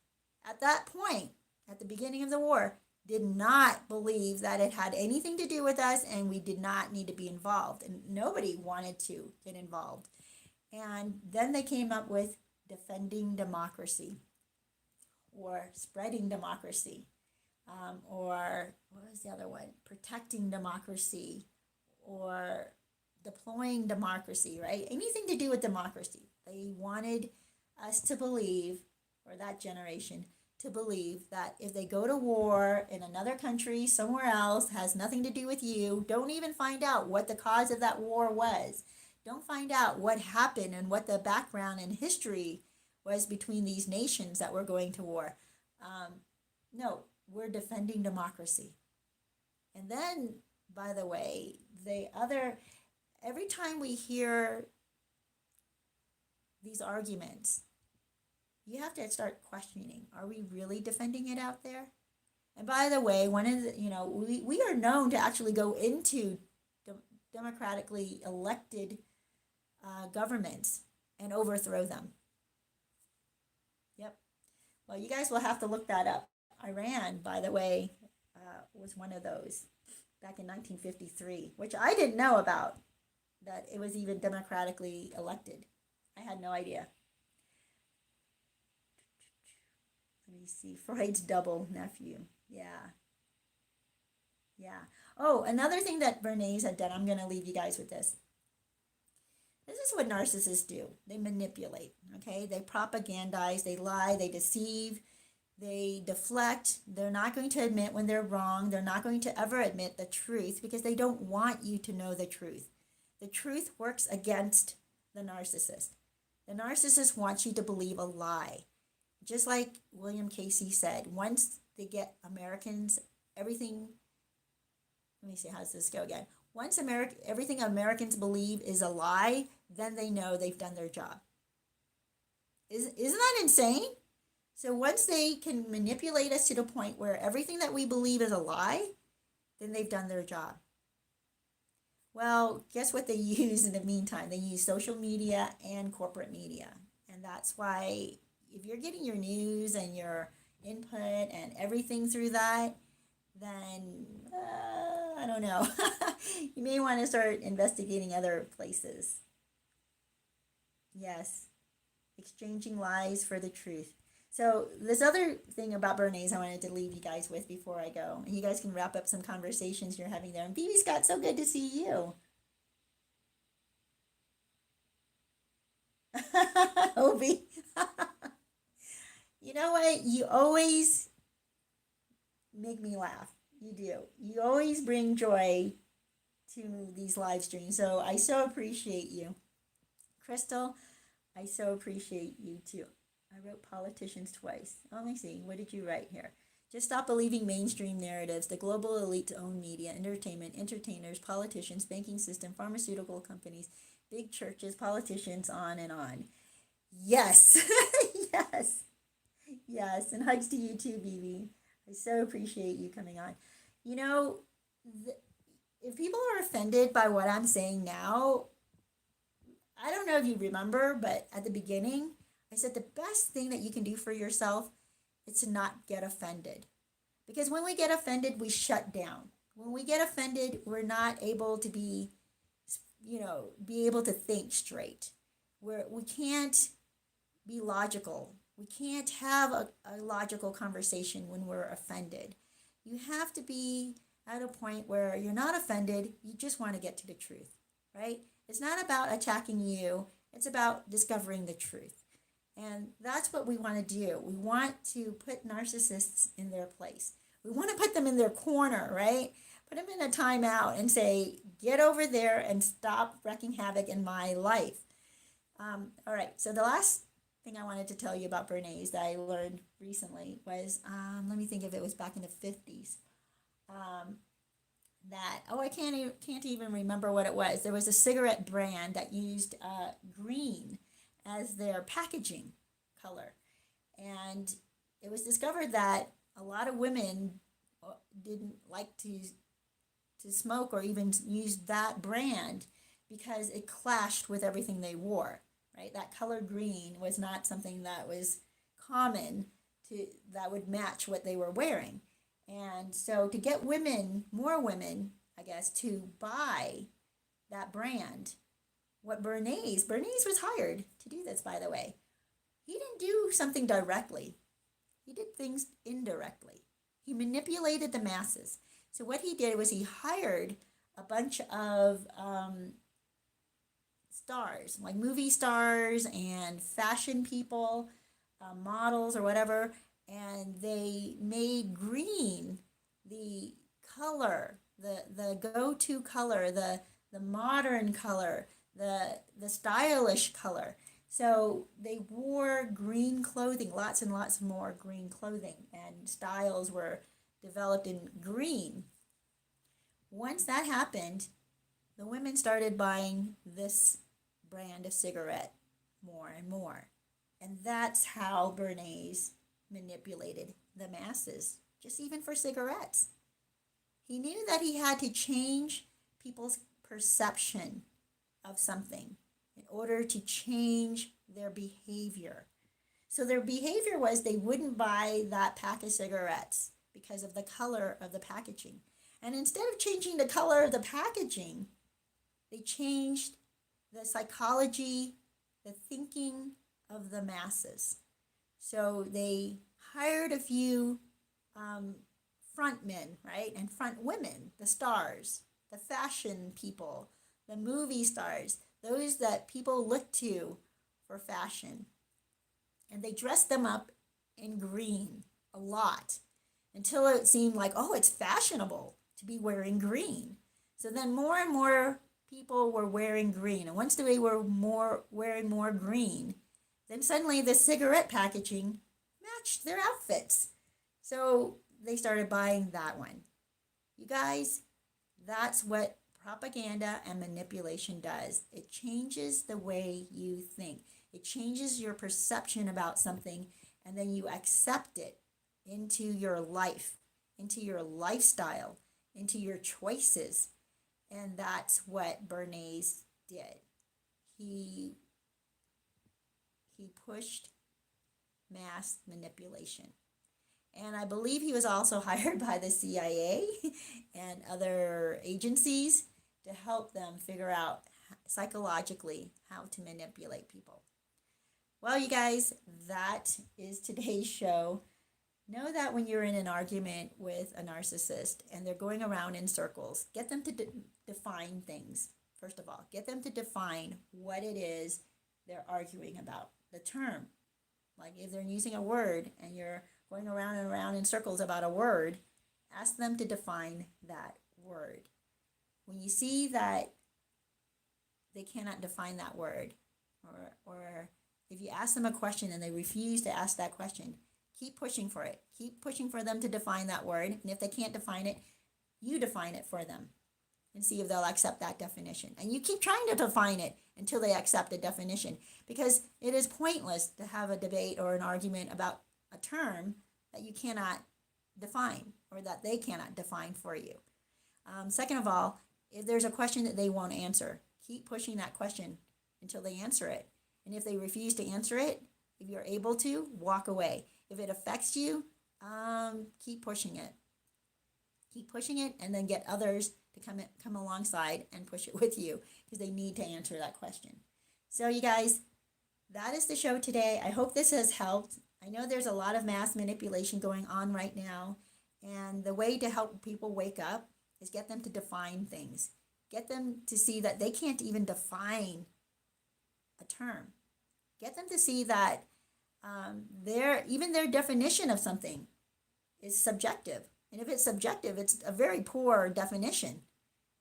at that point, at the beginning of the war, did not believe that it had anything to do with us and we did not need to be involved. And nobody wanted to get involved. And then they came up with defending democracy or spreading democracy, or what was the other one? Protecting democracy or deploying democracy, right? Anything to do with democracy. They wanted us to believe, or that generation, to believe that if they go to war in another country, somewhere else, has nothing to do with you, don't even find out what the cause of that war was. Don't find out what happened and what the background and history was between these nations that were going to war. No, we're defending democracy. And then, by the way, every time we hear these arguments, you have to start questioning, are we really defending it out there? And by the way, we are known to actually go into democratically elected governments and overthrow them. Yep. Well, you guys will have to look that up. Iran, by the way, was one of those back in 1953, which I didn't know about, that it was even democratically elected. I had no idea. Let me see. Freud's double nephew. Yeah. Oh, another thing that Bernays had done, I'm going to leave you guys with this. This is what narcissists do. They manipulate, okay? They propagandize, they lie, they deceive, They deflect. They're not going to admit when they're wrong. They're not going to ever admit the truth because they don't want you to know the truth. The truth works against the narcissist. The narcissist wants you to believe a lie. Just like William Casey said, once they get Americans, everything, let me see, how does this go again? Once everything Americans believe is a lie, then they know they've done their job. Isn't that insane? So once they can manipulate us to the point where everything that we believe is a lie, then they've done their job. Well, guess what they use in the meantime? They use social media and corporate media. And that's why if you're getting your news and your input and everything through that, then I don't know. You may want to start investigating other places. Yes, exchanging lies for the truth. So this other thing about Bernays I wanted to leave you guys with before I go. And you guys can wrap up some conversations you're having there. And BB Scott, so good to see you. Obi. You know what? You always make me laugh. You do. You always bring joy to these live streams. So I so appreciate you. Crystal, I so appreciate you too. I wrote politicians twice. Let me see. What did you write here? Just stop believing mainstream narratives. The global elite own media, entertainment, entertainers, politicians, banking system, pharmaceutical companies, big churches, politicians, on and on. Yes. Yes. Yes. And hugs to you too, BB. I so appreciate you coming on. You know, if people are offended by what I'm saying now, I don't know if you remember, but at the beginning, I said the best thing that you can do for yourself is to not get offended. Because when we get offended, we shut down. When we get offended, we're not able to be able to think straight. We can't be logical. We can't have a logical conversation when we're offended. You have to be at a point where you're not offended, you just want to get to the truth, right? It's not about attacking you, it's about discovering the truth. And that's what we want to do. We want to put narcissists in their place. We want to put them in their corner, right? Put them in a timeout and say, get over there and stop wreaking havoc in my life. All right, so the last thing I wanted to tell you about Bernays that I learned recently was, let me think if it was back in the 50s. I can't even remember what it was. There was a cigarette brand that used green as their packaging color. And it was discovered that a lot of women didn't like to smoke or even use that brand because it clashed with everything they wore, right? That color green was not something that was common that would match what they were wearing. And so to get more women, I guess, to buy that brand, Bernays was hired to do this, by the way. He didn't do something directly. He did things indirectly. He manipulated the masses. So what he did was he hired a bunch of stars, like movie stars and fashion people, models or whatever, and they made green the color, the go-to color, the modern color, the stylish color. So they wore green clothing, lots and lots more green clothing, and styles were developed in green. Once that happened, the women started buying this brand of cigarette more and more. And that's how Bernays manipulated the masses, just even for cigarettes. He knew that he had to change people's perception of something in order to change their behavior. So their behavior was they wouldn't buy that pack of cigarettes because of the color of the packaging. And instead of changing the color of the packaging, they changed the psychology, the thinking of the masses. So they hired a few front men, right? And front women, the stars, the fashion people, the movie stars, those that people look to for fashion. And they dressed them up in green. a lot until it seemed like, oh, it's fashionable to be wearing green. So then more and more people were wearing green. And once they were wearing more green, then suddenly the cigarette packaging matched their outfits. So they started buying that one. You guys, that's what propaganda and manipulation does. It changes the way you think. It changes your perception about something, and then you accept it into your life, into your lifestyle, into your choices. And that's what Bernays did. He pushed mass manipulation. And I believe he was also hired by the CIA and other agencies to help them figure out psychologically how to manipulate people. Well, you guys, that is today's show. Know that when you're in an argument with a narcissist and they're going around in circles, get them to define things. First of all, get them to define what it is they're arguing about, the term. Like if they're using a word and you're going around and around in circles about a word, ask them to define that word. When you see that they cannot define that word, or if you ask them a question and they refuse to ask that question, keep pushing for it. Keep pushing for them to define that word. And if they can't define it, you define it for them and see if they'll accept that definition. And you keep trying to define it until they accept a definition, because it is pointless to have a debate or an argument about a term that you cannot define or that they cannot define for you. Second of all, if there's a question that they won't answer, keep pushing that question until they answer it. And if they refuse to answer it, if you're able to, walk away. If it affects you, keep pushing it. Keep pushing it, and then get others to come alongside and push it with you, because they need to answer that question. So you guys, that is the show today. I hope this has helped. I know there's a lot of mass manipulation going on right now, and the way to help people wake up is get them to define things. Get them to see that they can't even define a term. Get them to see that their definition of something is subjective. And if it's subjective, it's a very poor definition.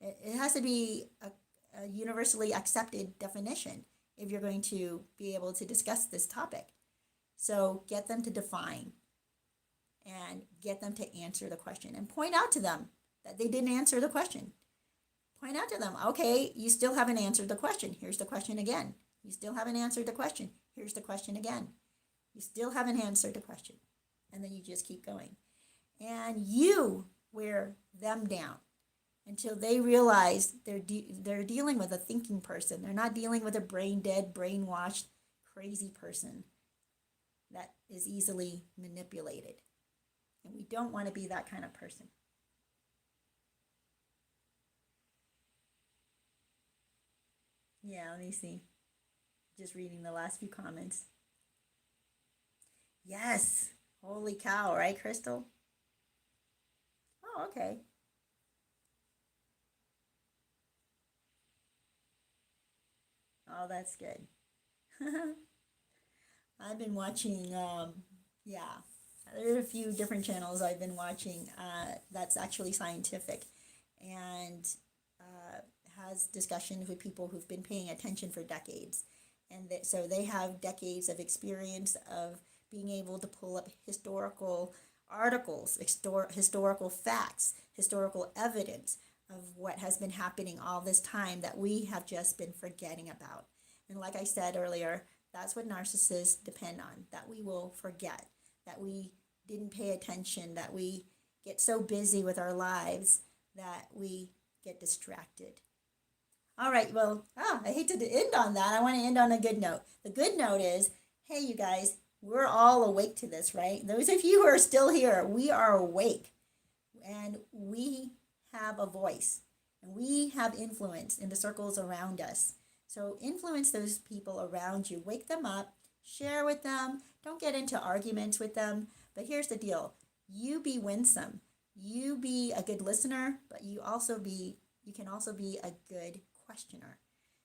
It has to be a universally accepted definition if you're going to be able to discuss this topic. So get them to define and get them to answer the question, and point out to them that they didn't answer the question. Point out to them, okay, you still haven't answered the question. Here's the question again. You still haven't answered the question. Here's the question again. You still haven't answered the question. And then you just keep going. And you wear them down until they realize they're dealing with a thinking person. They're not dealing with a brain dead, brainwashed, crazy person that is easily manipulated. And we don't want to be that kind of person. Yeah, let me see. Just reading the last few comments. Yes. Holy cow, right, Crystal? Oh, okay. Oh, that's good. I've been watching, yeah, there are a few different channels I've been watching that's actually scientific, and has discussions with people who've been paying attention for decades. And so they have decades of experience of being able to pull up historical articles, historical facts, historical evidence of what has been happening all this time that we have just been forgetting about. And like I said earlier, that's what narcissists depend on, that we will forget, that we didn't pay attention, that we get so busy with our lives that we get distracted. All right, well, I hate to end on that. I want to end on a good note. The good note is, hey, you guys, we're all awake to this, right? Those of you who are still here, we are awake, and we have a voice, and we have influence in the circles around us. So influence those people around you. Wake them up, share with them. Don't get into arguments with them. But here's the deal. You be winsome. You be a good listener, but you can also be a good questioner.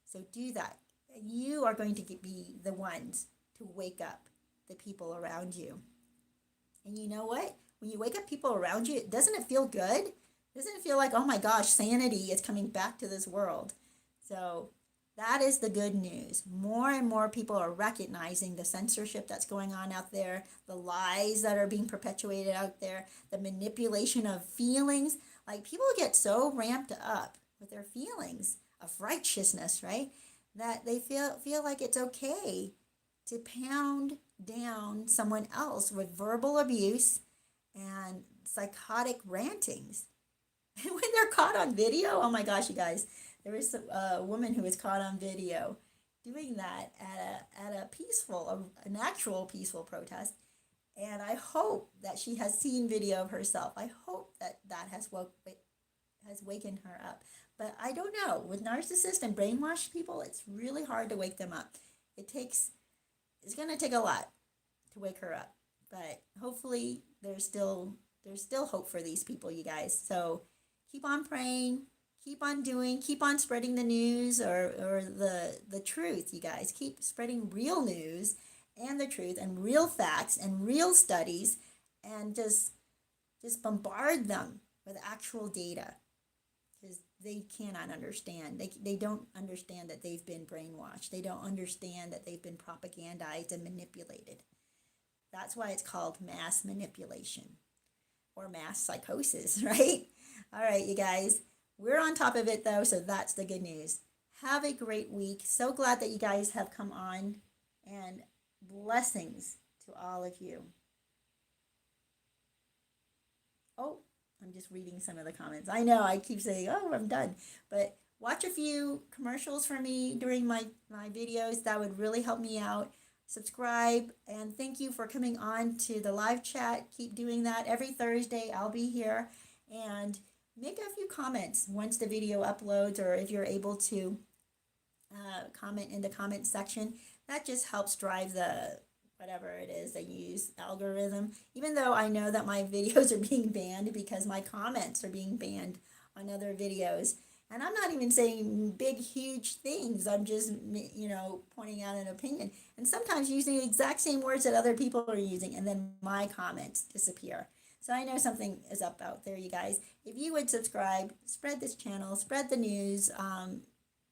So do that. You are going to be the ones to wake up the people around you. And you know what? When you wake up people around you, doesn't it feel good? Doesn't it feel like, oh my gosh, sanity is coming back to this world? So that is the good news. More and more people are recognizing the censorship that's going on out there, the lies that are being perpetuated out there, the manipulation of feelings. Like people get so ramped up with their feelings of righteousness, right? That they feel like it's okay to pound down someone else with verbal abuse and psychotic rantings. And when they're caught on video, oh my gosh, you guys, there was a woman who was caught on video doing that at a peaceful, an actual peaceful protest. And I hope that she has seen video of herself. I hope that that has wakened her up. But I don't know. With narcissists and brainwashed people, it's really hard to wake them up. It's going to take a lot to wake her up. But hopefully there's still hope for these people, you guys. So keep on praying, keep on doing, keep on spreading the news or the truth, you guys. Keep spreading real news and the truth and real facts and real studies, and just bombard them with actual data, because they cannot understand. They don't understand that they've been brainwashed. They don't understand that they've been propagandized and manipulated. That's why it's called mass manipulation or mass psychosis, right? All right, you guys. We're on top of it, though, so that's the good news. Have a great week. So glad that you guys have come on, and blessings to all of you. Oh, I'm just reading some of the comments. I know I keep saying, oh, I'm done. But watch a few commercials for me during my videos. That would really help me out. Subscribe, and thank you for coming on to the live chat. Keep doing that. Every Thursday, I'll be here. And make a few comments once the video uploads, or if you're able to comment in the comment section. That just helps drive the whatever it is they use algorithm, even though I know that my videos are being banned because my comments are being banned on other videos. And I'm not even saying big huge things. I'm just pointing out an opinion, and sometimes using the exact same words that other people are using, and then my comments disappear. So I know something is up out there, you guys. If you would subscribe, spread this channel, spread the news,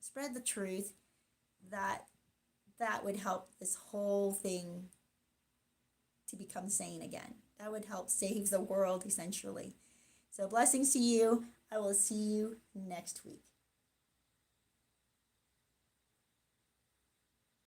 spread the truth, that would help this whole thing to become sane again. That would help save the world, essentially. So blessings to you. I will see you next week.